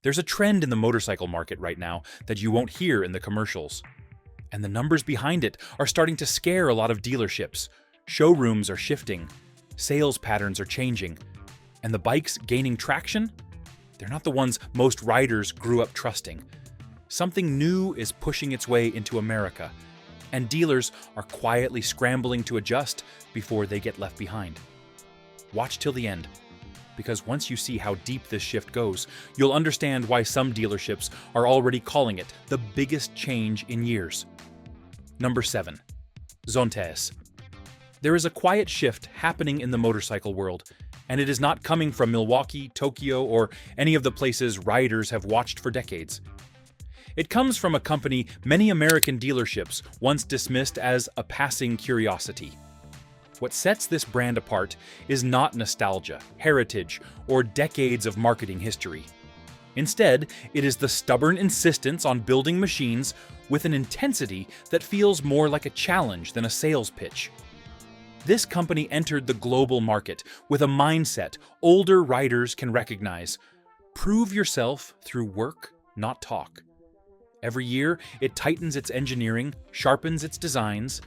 There's a trend in the motorcycle market right now that you won't hear in the commercials. And the numbers behind it are starting to scare a lot of dealerships. Showrooms are shifting, sales patterns are changing, and the bikes gaining traction? They're not the ones most riders grew up trusting. Something new is pushing its way into America, and dealers are quietly scrambling to adjust before they get left behind. Watch till the end, because once you see how deep this shift goes, you'll understand why some dealerships are already calling it the biggest change in years. Number 7. Zontes. There is a quiet shift happening in the motorcycle world, and it is not coming from Milwaukee, Tokyo, or any of the places riders have watched for decades. It comes from a company many American dealerships once dismissed as a passing curiosity. What sets this brand apart is not nostalgia, heritage, or decades of marketing history. Instead, it is the stubborn insistence on building machines with an intensity that feels more like a challenge than a sales pitch. This company entered the global market with a mindset older riders can recognize. Prove yourself through work, not talk. Every year, it tightens its engineering, sharpens its designs,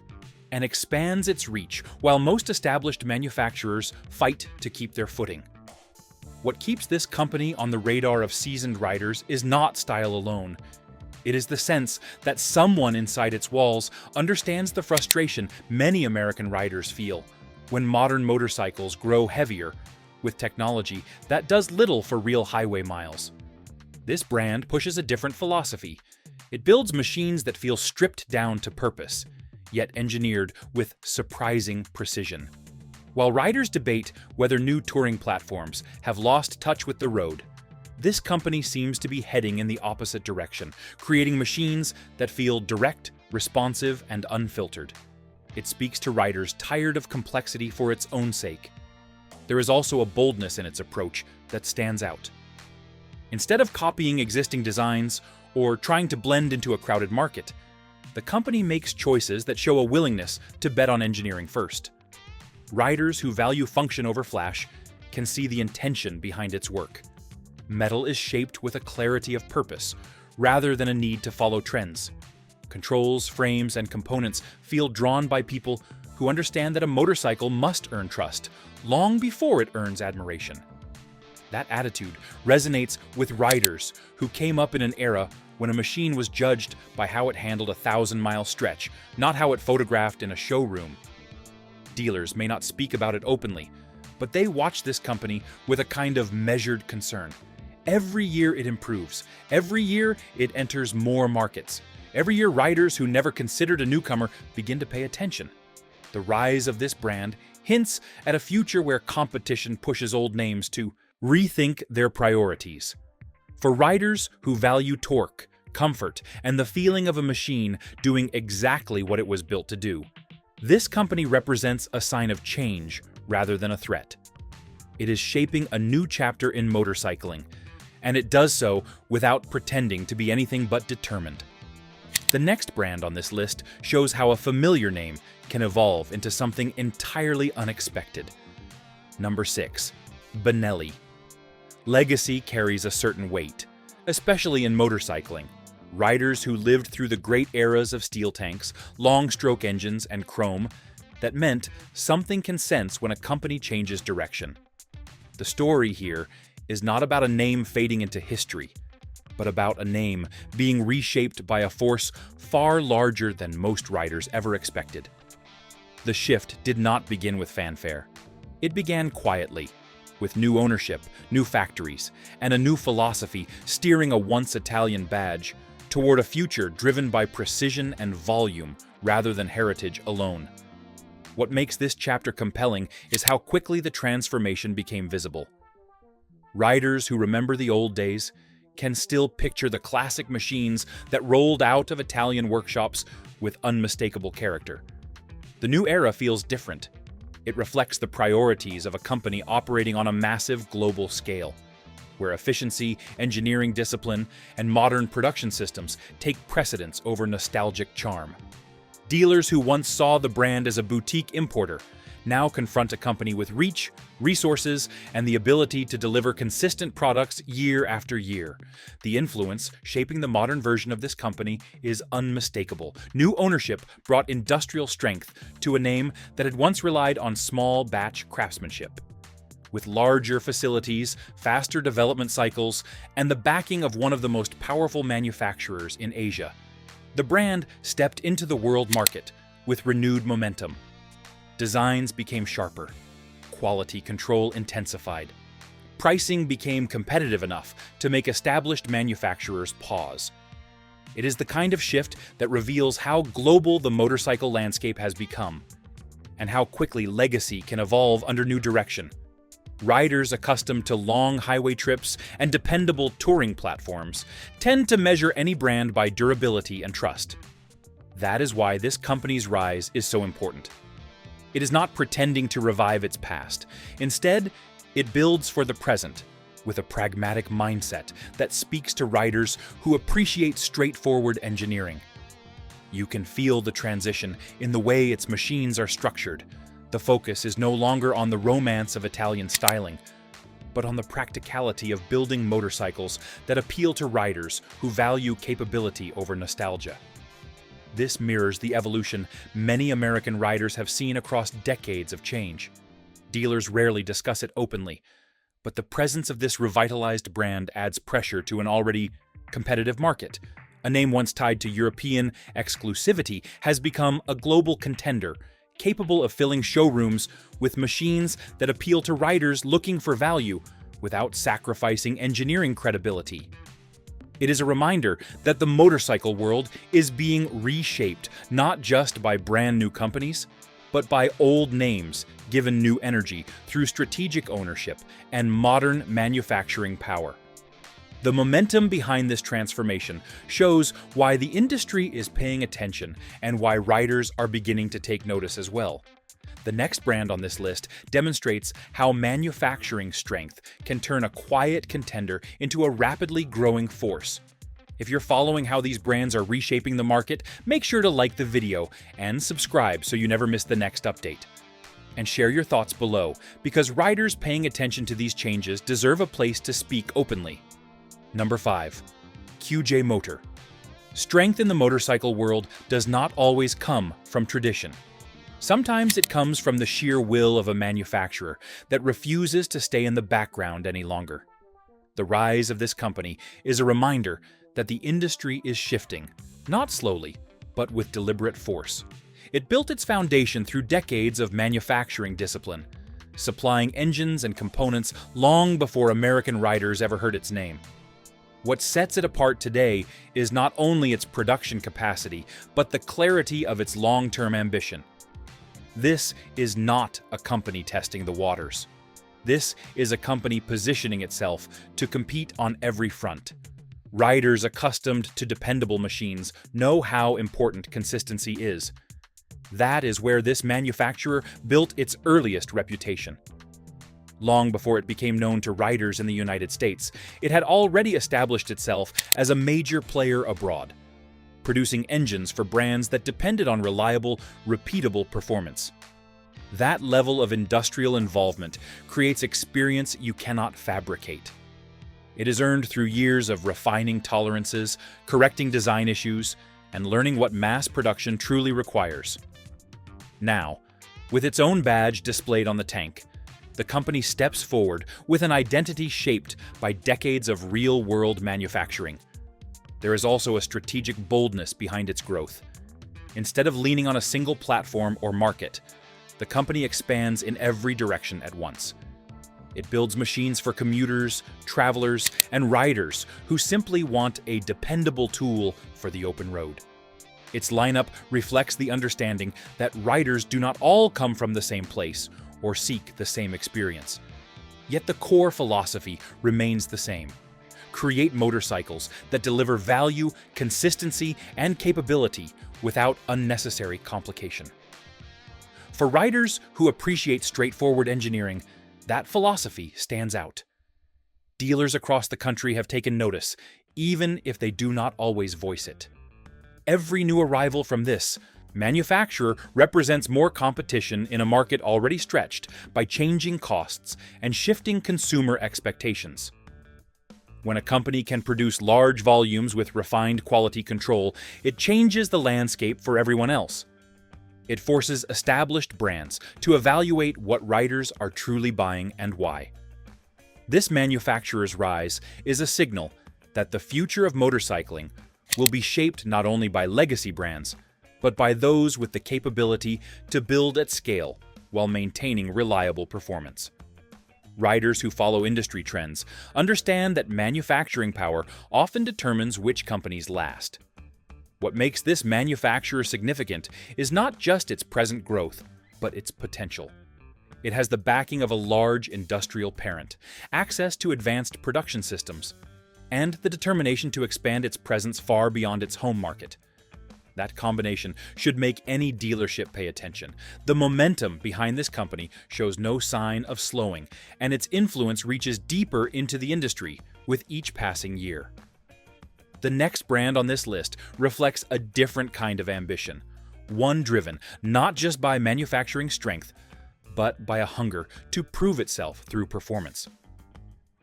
and expands its reach, while most established manufacturers fight to keep their footing. What keeps this company on the radar of seasoned riders is not style alone. It is the sense that someone inside its walls understands the frustration many American riders feel when modern motorcycles grow heavier with technology that does little for real highway miles. This brand pushes a different philosophy. It builds machines that feel stripped down to purpose, yet engineered with surprising precision. While riders debate whether new touring platforms have lost touch with the road, this company seems to be heading in the opposite direction, creating machines that feel direct, responsive, and unfiltered. It speaks to riders tired of complexity for its own sake. There is also a boldness in its approach that stands out. Instead of copying existing designs or trying to blend into a crowded market, the company makes choices that show a willingness to bet on engineering first. Riders who value function over flash can see the intention behind its work. Metal is shaped with a clarity of purpose, rather than a need to follow trends. Controls, frames, and components feel drawn by people who understand that a motorcycle must earn trust, long before it earns admiration. That attitude resonates with riders who came up in an era when a machine was judged by how it handled a 1,000-mile stretch, not how it photographed in a showroom. Dealers may not speak about it openly, but they watch this company with a kind of measured concern. Every year it improves. Every year it enters more markets. Every year riders who never considered a newcomer begin to pay attention. The rise of this brand hints at a future where competition pushes old names to rethink their priorities. For riders who value torque, comfort, and the feeling of a machine doing exactly what it was built to do, this company represents a sign of change rather than a threat. It is shaping a new chapter in motorcycling, and it does so without pretending to be anything but determined. The next brand on this list shows how a familiar name can evolve into something entirely unexpected. Number 6. Benelli. Legacy carries a certain weight, especially in motorcycling. Riders who lived through the great eras of steel tanks, long-stroke engines, and chrome that meant something can sense when a company changes direction. The story here is not about a name fading into history, but about a name being reshaped by a force far larger than most riders ever expected. The shift did not begin with fanfare. It began quietly, with new ownership, new factories, and a new philosophy steering a once Italian badge toward a future driven by precision and volume rather than heritage alone. What makes this chapter compelling is how quickly the transformation became visible. Riders who remember the old days can still picture the classic machines that rolled out of Italian workshops with unmistakable character. The new era feels different. It reflects the priorities of a company operating on a massive global scale, where efficiency, engineering discipline, and modern production systems take precedence over nostalgic charm. Dealers who once saw the brand as a boutique importer now confront a company with reach, resources, and the ability to deliver consistent products year after year. The influence shaping the modern version of this company is unmistakable. New ownership brought industrial strength to a name that had once relied on small batch craftsmanship. With larger facilities, faster development cycles, and the backing of one of the most powerful manufacturers in Asia, the brand stepped into the world market with renewed momentum. Designs became sharper, quality control intensified, pricing became competitive enough to make established manufacturers pause. It is the kind of shift that reveals how global the motorcycle landscape has become, and how quickly legacy can evolve under new direction. Riders accustomed to long highway trips and dependable touring platforms tend to measure any brand by durability and trust. That is why this company's rise is so important. It is not pretending to revive its past. Instead, it builds for the present with a pragmatic mindset that speaks to riders who appreciate straightforward engineering. You can feel the transition in the way its machines are structured. The focus is no longer on the romance of Italian styling, but on the practicality of building motorcycles that appeal to riders who value capability over nostalgia. This mirrors the evolution many American riders have seen across decades of change. Dealers rarely discuss it openly, but the presence of this revitalized brand adds pressure to an already competitive market. A name once tied to European exclusivity has become a global contender, capable of filling showrooms with machines that appeal to riders looking for value without sacrificing engineering credibility. It is a reminder that the motorcycle world is being reshaped not just by brand new companies, but by old names given new energy through strategic ownership and modern manufacturing power. The momentum behind this transformation shows why the industry is paying attention and why riders are beginning to take notice as well. The next brand on this list demonstrates how manufacturing strength can turn a quiet contender into a rapidly growing force. If you're following how these brands are reshaping the market, make sure to like the video and subscribe so you never miss the next update. And share your thoughts below, because riders paying attention to these changes deserve a place to speak openly. Number 5. QJ Motor. Strength in the motorcycle world does not always come from tradition. Sometimes it comes from the sheer will of a manufacturer that refuses to stay in the background any longer. The rise of this company is a reminder that the industry is shifting, not slowly, but with deliberate force. It built its foundation through decades of manufacturing discipline, supplying engines and components long before American riders ever heard its name. What sets it apart today is not only its production capacity, but the clarity of its long-term ambition. This is not a company testing the waters. This is a company positioning itself to compete on every front. Riders accustomed to dependable machines know how important consistency is. That is where this manufacturer built its earliest reputation. Long before it became known to riders in the United States, it had already established itself as a major player abroad, producing engines for brands that depended on reliable, repeatable performance. That level of industrial involvement creates experience you cannot fabricate. It is earned through years of refining tolerances, correcting design issues, and learning what mass production truly requires. Now, with its own badge displayed on the tank, the company steps forward with an identity shaped by decades of real-world manufacturing. There is also a strategic boldness behind its growth. Instead of leaning on a single platform or market, the company expands in every direction at once. It builds machines for commuters, travelers, and riders who simply want a dependable tool for the open road. Its lineup reflects the understanding that riders do not all come from the same place or seek the same experience. Yet the core philosophy remains the same: create motorcycles that deliver value, consistency, and capability without unnecessary complication. For riders who appreciate straightforward engineering, that philosophy stands out. Dealers across the country have taken notice, even if they do not always voice it. Every new arrival from this Manufacturer represents more competition in a market already stretched by changing costs and shifting consumer expectations. When a company can produce large volumes with refined quality control, it changes the landscape for everyone else. It forces established brands to evaluate what riders are truly buying and why. This manufacturer's rise is a signal that the future of motorcycling will be shaped not only by legacy brands, but by those with the capability to build at scale while maintaining reliable performance. Riders who follow industry trends understand that manufacturing power often determines which companies last. What makes this manufacturer significant is not just its present growth, but its potential. It has the backing of a large industrial parent, access to advanced production systems, and the determination to expand its presence far beyond its home market. That combination should make any dealership pay attention. The momentum behind this company shows no sign of slowing, and its influence reaches deeper into the industry with each passing year. The next brand on this list reflects a different kind of ambition, one driven not just by manufacturing strength, but by a hunger to prove itself through performance.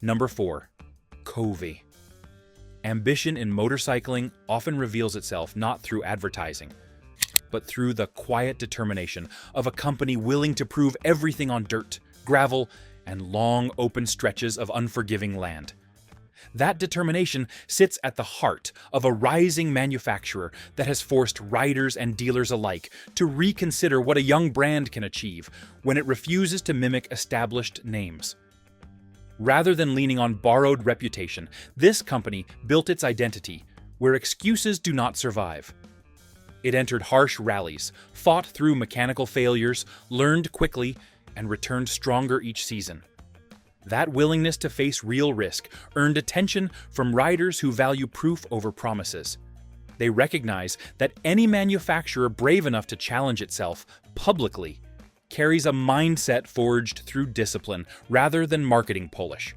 Number 4. Kovi. Ambition in motorcycling often reveals itself not through advertising, but through the quiet determination of a company willing to prove everything on dirt, gravel, and long open stretches of unforgiving land. That determination sits at the heart of a rising manufacturer that has forced riders and dealers alike to reconsider what a young brand can achieve when it refuses to mimic established names. Rather than leaning on borrowed reputation, this company built its identity where excuses do not survive. It entered harsh rallies, fought through mechanical failures, learned quickly, and returned stronger each season. That willingness to face real risk earned attention from riders who value proof over promises. They recognize that any manufacturer brave enough to challenge itself publicly carries a mindset forged through discipline rather than marketing polish.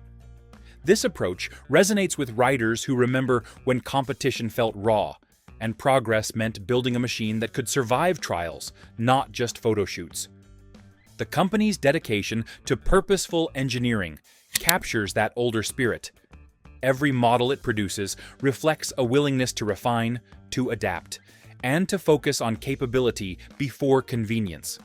This approach resonates with riders who remember when competition felt raw, and progress meant building a machine that could survive trials, not just photo shoots. The company's dedication to purposeful engineering captures that older spirit. Every model it produces reflects a willingness to refine, to adapt, and to focus on capability before convenience.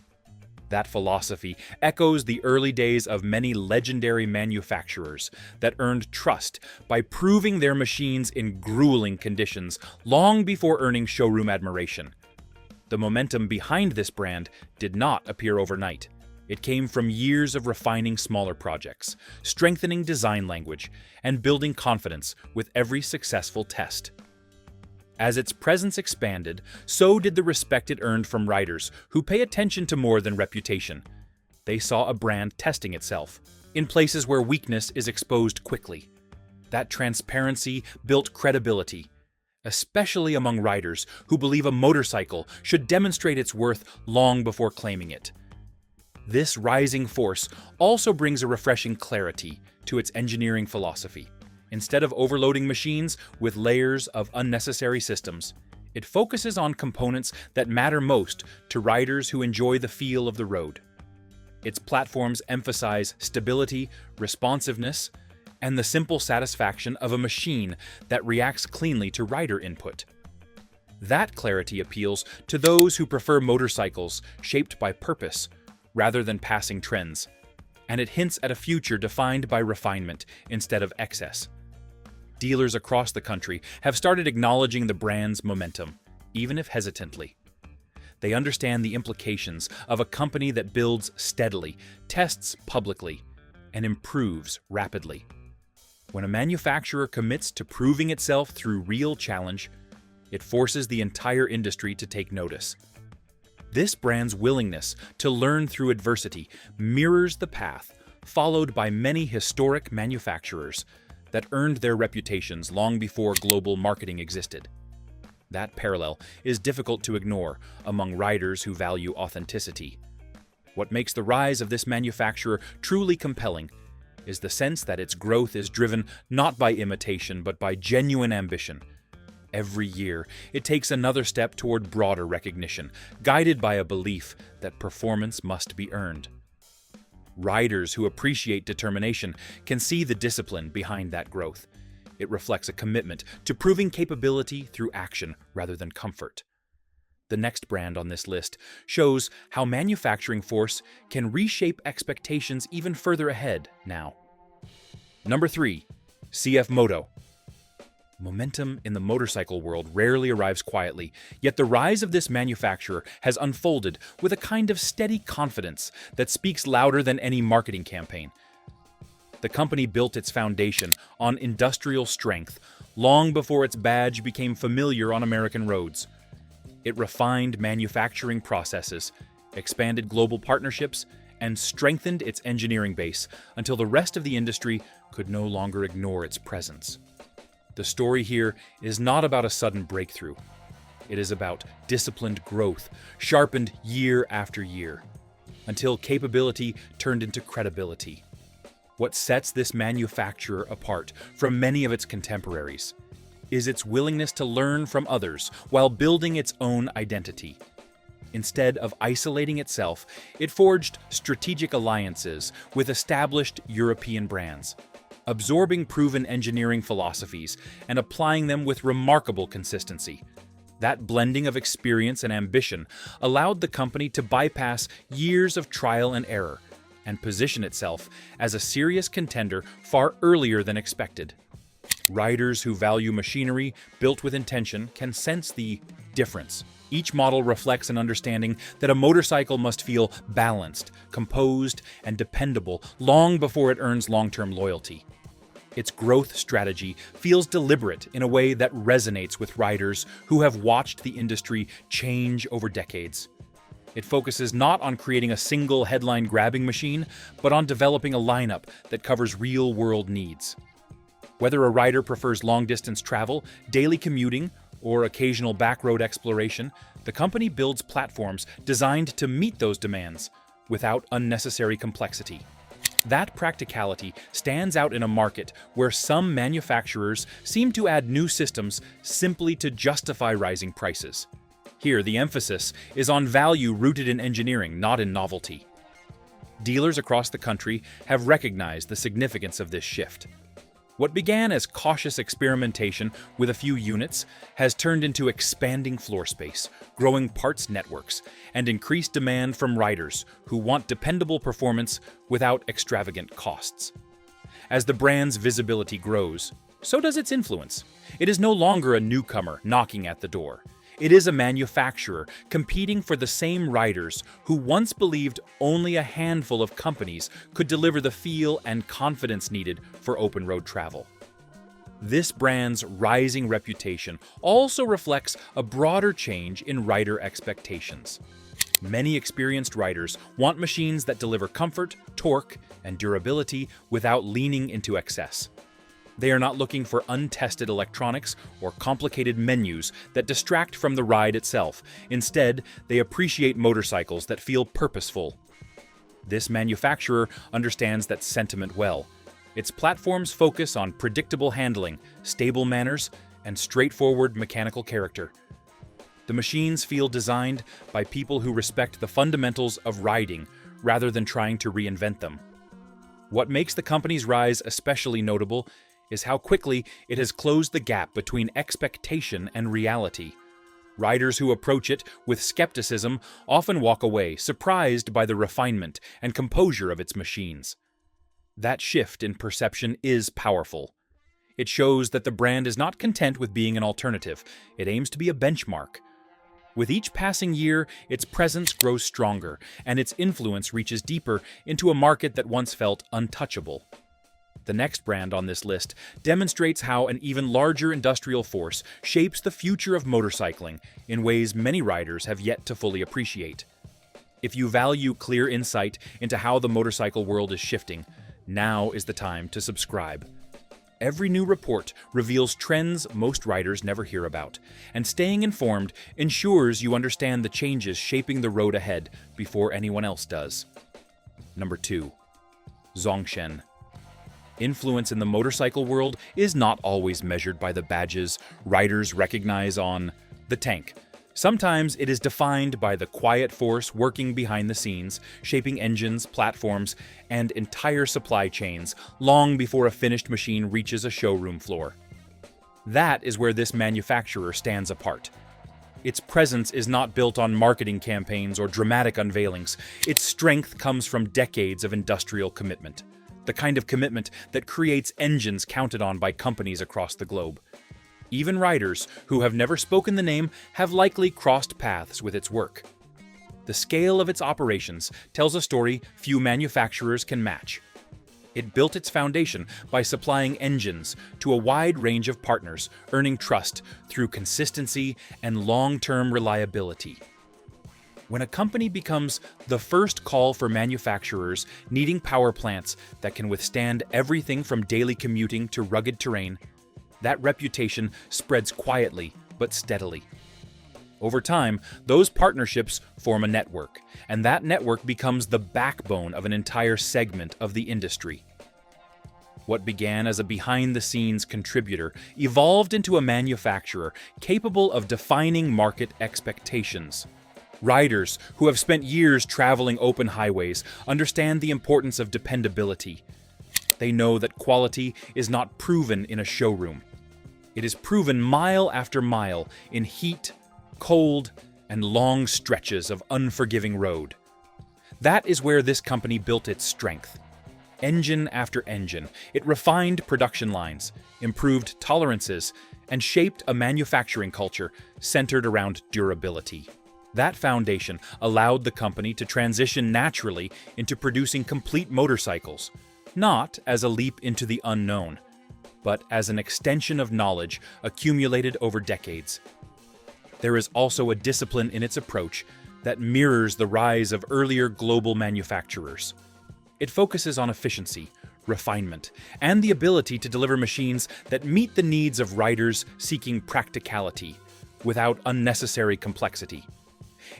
That philosophy echoes the early days of many legendary manufacturers that earned trust by proving their machines in grueling conditions long before earning showroom admiration. The momentum behind this brand did not appear overnight. It came from years of refining smaller projects, strengthening design language, and building confidence with every successful test. As its presence expanded, so did the respect it earned from riders who pay attention to more than reputation. They saw a brand testing itself, in places where weakness is exposed quickly. That transparency built credibility, especially among riders who believe a motorcycle should demonstrate its worth long before claiming it. This rising force also brings a refreshing clarity to its engineering philosophy. Instead of overloading machines with layers of unnecessary systems, it focuses on components that matter most to riders who enjoy the feel of the road. Its platforms emphasize stability, responsiveness, and the simple satisfaction of a machine that reacts cleanly to rider input. That clarity appeals to those who prefer motorcycles shaped by purpose rather than passing trends, and it hints at a future defined by refinement instead of excess. Dealers across the country have started acknowledging the brand's momentum, even if hesitantly. They understand the implications of a company that builds steadily, tests publicly, and improves rapidly. When a manufacturer commits to proving itself through real challenge, it forces the entire industry to take notice. This brand's willingness to learn through adversity mirrors the path followed by many historic manufacturers that earned their reputations long before global marketing existed. That parallel is difficult to ignore among riders who value authenticity. What makes the rise of this manufacturer truly compelling is the sense that its growth is driven not by imitation but by genuine ambition. Every year, it takes another step toward broader recognition, guided by a belief that performance must be earned. Riders who appreciate determination can see the discipline behind that growth. It reflects a commitment to proving capability through action rather than comfort. The next brand on this list shows how manufacturing force can reshape expectations even further ahead now. Number 3. CF Moto. Momentum in the motorcycle world rarely arrives quietly, yet the rise of this manufacturer has unfolded with a kind of steady confidence that speaks louder than any marketing campaign. The company built its foundation on industrial strength long before its badge became familiar on American roads. It refined manufacturing processes, expanded global partnerships, and strengthened its engineering base until the rest of the industry could no longer ignore its presence. The story here is not about a sudden breakthrough. It is about disciplined growth, sharpened year after year, until capability turned into credibility. What sets this manufacturer apart from many of its contemporaries is its willingness to learn from others while building its own identity. Instead of isolating itself, it forged strategic alliances with established European brands, absorbing proven engineering philosophies and applying them with remarkable consistency. That blending of experience and ambition allowed the company to bypass years of trial and error and position itself as a serious contender far earlier than expected. Riders who value machinery built with intention can sense the difference. Each model reflects an understanding that a motorcycle must feel balanced, composed, and dependable long before it earns long-term loyalty. Its growth strategy feels deliberate in a way that resonates with riders who have watched the industry change over decades. It focuses not on creating a single headline-grabbing machine, but on developing a lineup that covers real-world needs. Whether a rider prefers long-distance travel, daily commuting, or occasional backroad exploration, the company builds platforms designed to meet those demands without unnecessary complexity. That practicality stands out in a market where some manufacturers seem to add new systems simply to justify rising prices. Here, the emphasis is on value rooted in engineering, not in novelty. Dealers across the country have recognized the significance of this shift. What began as cautious experimentation with a few units has turned into expanding floor space, growing parts networks, and increased demand from riders who want dependable performance without extravagant costs. As the brand's visibility grows, so does its influence. It is no longer a newcomer knocking at the door. It is a manufacturer competing for the same riders who once believed only a handful of companies could deliver the feel and confidence needed for open road travel. This brand's rising reputation also reflects a broader change in rider expectations. Many experienced riders want machines that deliver comfort, torque, and durability without leaning into excess. They are not looking for untested electronics or complicated menus that distract from the ride itself. Instead, they appreciate motorcycles that feel purposeful. This manufacturer understands that sentiment well. Its platforms focus on predictable handling, stable manners, and straightforward mechanical character. The machines feel designed by people who respect the fundamentals of riding rather than trying to reinvent them. What makes the company's rise especially notable is how quickly it has closed the gap between expectation and reality. Riders who approach it with skepticism often walk away, surprised by the refinement and composure of its machines. That shift in perception is powerful. It shows that the brand is not content with being an alternative. It aims to be a benchmark. With each passing year, its presence grows stronger, and its influence reaches deeper into a market that once felt untouchable. The next brand on this list demonstrates how an even larger industrial force shapes the future of motorcycling in ways many riders have yet to fully appreciate. If you value clear insight into how the motorcycle world is shifting, now is the time to subscribe. Every new report reveals trends most riders never hear about, and staying informed ensures you understand the changes shaping the road ahead before anyone else does. Number 2. Zongshen. Influence in the motorcycle world is not always measured by the badges riders recognize on the tank. Sometimes it is defined by the quiet force working behind the scenes, shaping engines, platforms, and entire supply chains long before a finished machine reaches a showroom floor. That is where this manufacturer stands apart. Its presence is not built on marketing campaigns or dramatic unveilings. Its strength comes from decades of industrial commitment, the kind of commitment that creates engines counted on by companies across the globe. Even riders who have never spoken the name have likely crossed paths with its work. The scale of its operations tells a story few manufacturers can match. It built its foundation by supplying engines to a wide range of partners, earning trust through consistency and long-term reliability. When a company becomes the first call for manufacturers needing power plants that can withstand everything from daily commuting to rugged terrain, that reputation spreads quietly but steadily. Over time, those partnerships form a network, and that network becomes the backbone of an entire segment of the industry. What began as a behind-the-scenes contributor evolved into a manufacturer capable of defining market expectations. Riders who have spent years traveling open highways understand the importance of dependability. They know that quality is not proven in a showroom. It is proven mile after mile in heat, cold, and long stretches of unforgiving road. That is where this company built its strength. Engine after engine, it refined production lines, improved tolerances, and shaped a manufacturing culture centered around durability. That foundation allowed the company to transition naturally into producing complete motorcycles, not as a leap into the unknown, but as an extension of knowledge accumulated over decades. There is also a discipline in its approach that mirrors the rise of earlier global manufacturers. It focuses on efficiency, refinement, and the ability to deliver machines that meet the needs of riders seeking practicality without unnecessary complexity.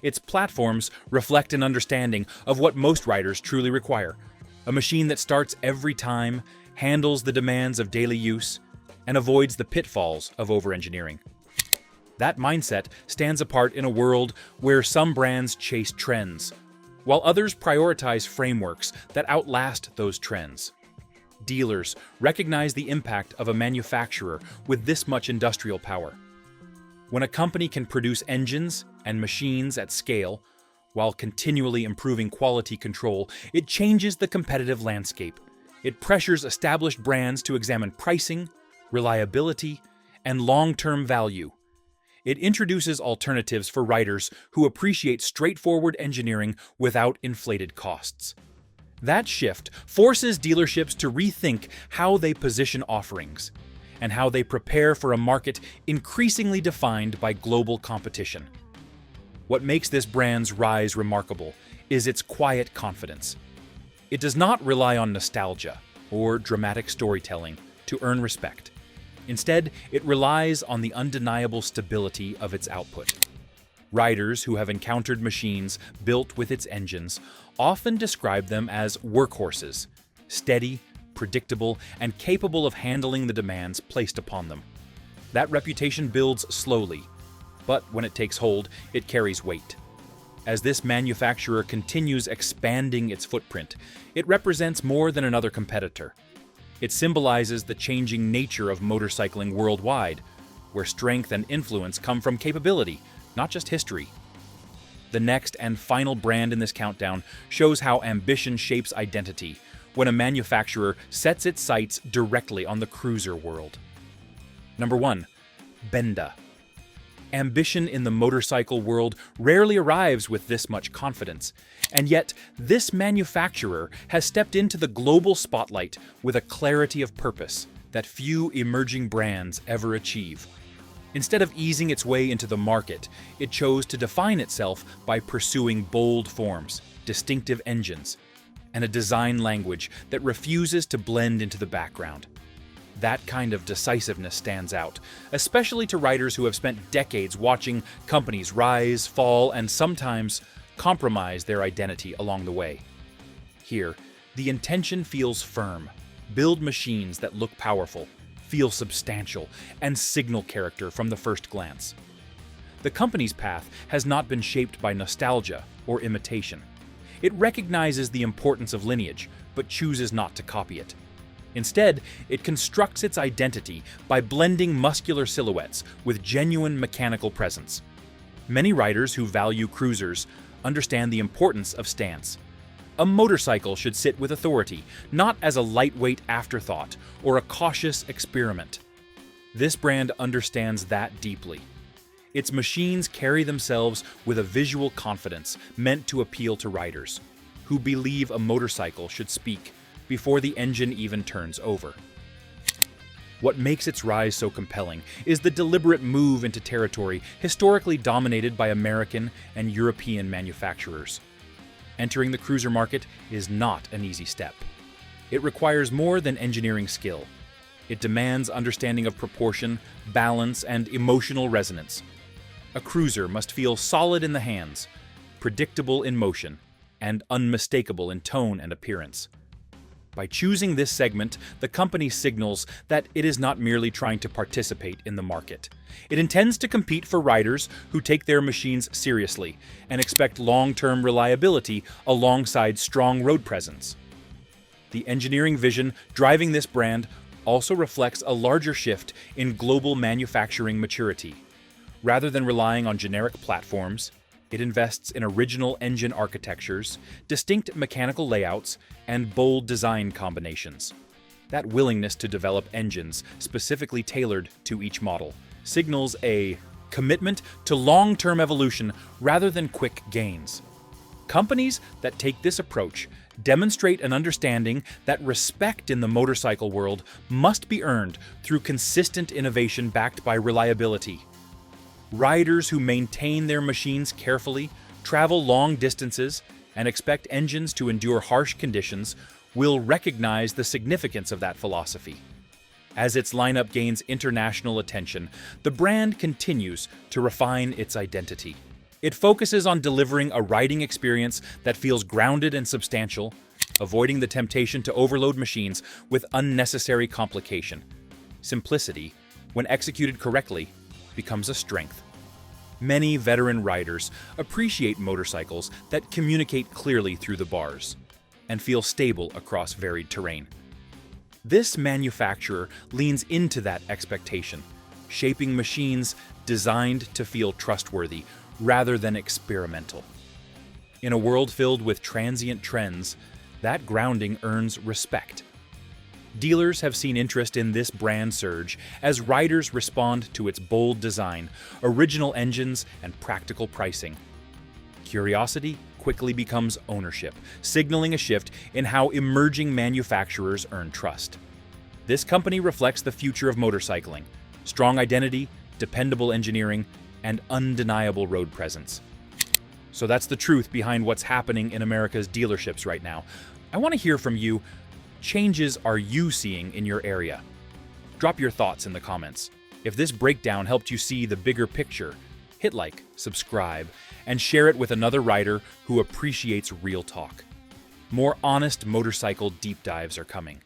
Its platforms reflect an understanding of what most riders truly require: a machine that starts every time, handles the demands of daily use, and avoids the pitfalls of over-engineering. That mindset stands apart in a world where some brands chase trends, while others prioritize frameworks that outlast those trends. Dealers recognize the impact of a manufacturer with this much industrial power. When a company can produce engines and machines at scale, while continually improving quality control, it changes the competitive landscape. It pressures established brands to examine pricing, reliability, and long-term value. It introduces alternatives for riders who appreciate straightforward engineering without inflated costs. That shift forces dealerships to rethink how they position offerings and how they prepare for a market increasingly defined by global competition. What makes this brand's rise remarkable is its quiet confidence. It does not rely on nostalgia or dramatic storytelling to earn respect. Instead, it relies on the undeniable stability of its output. Riders who have encountered machines built with its engines often describe them as workhorses, steady, predictable, and capable of handling the demands placed upon them. That reputation builds slowly, but when it takes hold, it carries weight. As this manufacturer continues expanding its footprint, it represents more than another competitor. It symbolizes the changing nature of motorcycling worldwide, where strength and influence come from capability, not just history. The next and final brand in this countdown shows how ambition shapes identity when a manufacturer sets its sights directly on the cruiser world. Number 1. Benda. Ambition in the motorcycle world rarely arrives with this much confidence, and yet this manufacturer has stepped into the global spotlight with a clarity of purpose that few emerging brands ever achieve. Instead of easing its way into the market, it chose to define itself by pursuing bold forms, distinctive engines, and a design language that refuses to blend into the background. That kind of decisiveness stands out, especially to riders who have spent decades watching companies rise, fall, and sometimes compromise their identity along the way. Here, the intention feels firm, Build machines that look powerful, feel substantial, and signal character from the first glance. The company's path has not been shaped by nostalgia or imitation. It recognizes the importance of lineage, but chooses not to copy it. Instead, it constructs its identity by blending muscular silhouettes with genuine mechanical presence. Many riders who value cruisers understand the importance of stance. A motorcycle should sit with authority, not as a lightweight afterthought or a cautious experiment. This brand understands that deeply. Its machines carry themselves with a visual confidence meant to appeal to riders, who believe a motorcycle should speak before the engine even turns over. What makes its rise so compelling is the deliberate move into territory historically dominated by American and European manufacturers. Entering the cruiser market is not an easy step. It requires more than engineering skill. It demands understanding of proportion, balance, and emotional resonance. A cruiser must feel solid in the hands, predictable in motion, and unmistakable in tone and appearance. By choosing this segment, the company signals that it is not merely trying to participate in the market. It intends to compete for riders who take their machines seriously and expect long-term reliability alongside strong road presence. The engineering vision driving this brand also reflects a larger shift in global manufacturing maturity. Rather than relying on generic platforms, it invests in original engine architectures, distinct mechanical layouts, and bold design combinations. That willingness to develop engines specifically tailored to each model signals a commitment to long-term evolution rather than quick gains. Companies that take this approach demonstrate an understanding that respect in the motorcycle world must be earned through consistent innovation backed by reliability. Riders who maintain their machines carefully, travel long distances, and expect engines to endure harsh conditions will recognize the significance of that philosophy. As its lineup gains international attention, the brand continues to refine its identity. It focuses on delivering a riding experience that feels grounded and substantial, avoiding the temptation to overload machines with unnecessary complication. Simplicity, when executed correctly, becomes a strength. Many veteran riders appreciate motorcycles that communicate clearly through the bars and feel stable across varied terrain. This manufacturer leans into that expectation, shaping machines designed to feel trustworthy rather than experimental. In a world filled with transient trends, that grounding earns respect. Dealers have seen interest in this brand surge as riders respond to its bold design, original engines, and practical pricing. Curiosity quickly becomes ownership, signaling a shift in how emerging manufacturers earn trust. This company reflects the future of motorcycling: strong identity, dependable engineering, and undeniable road presence. So that's the truth behind what's happening in America's dealerships right now. I want to hear from you. Changes are you seeing in your area? Drop your thoughts in the comments. If this breakdown helped you see the bigger picture, hit like, subscribe, and share it with another rider who appreciates real talk. More honest motorcycle deep dives are coming.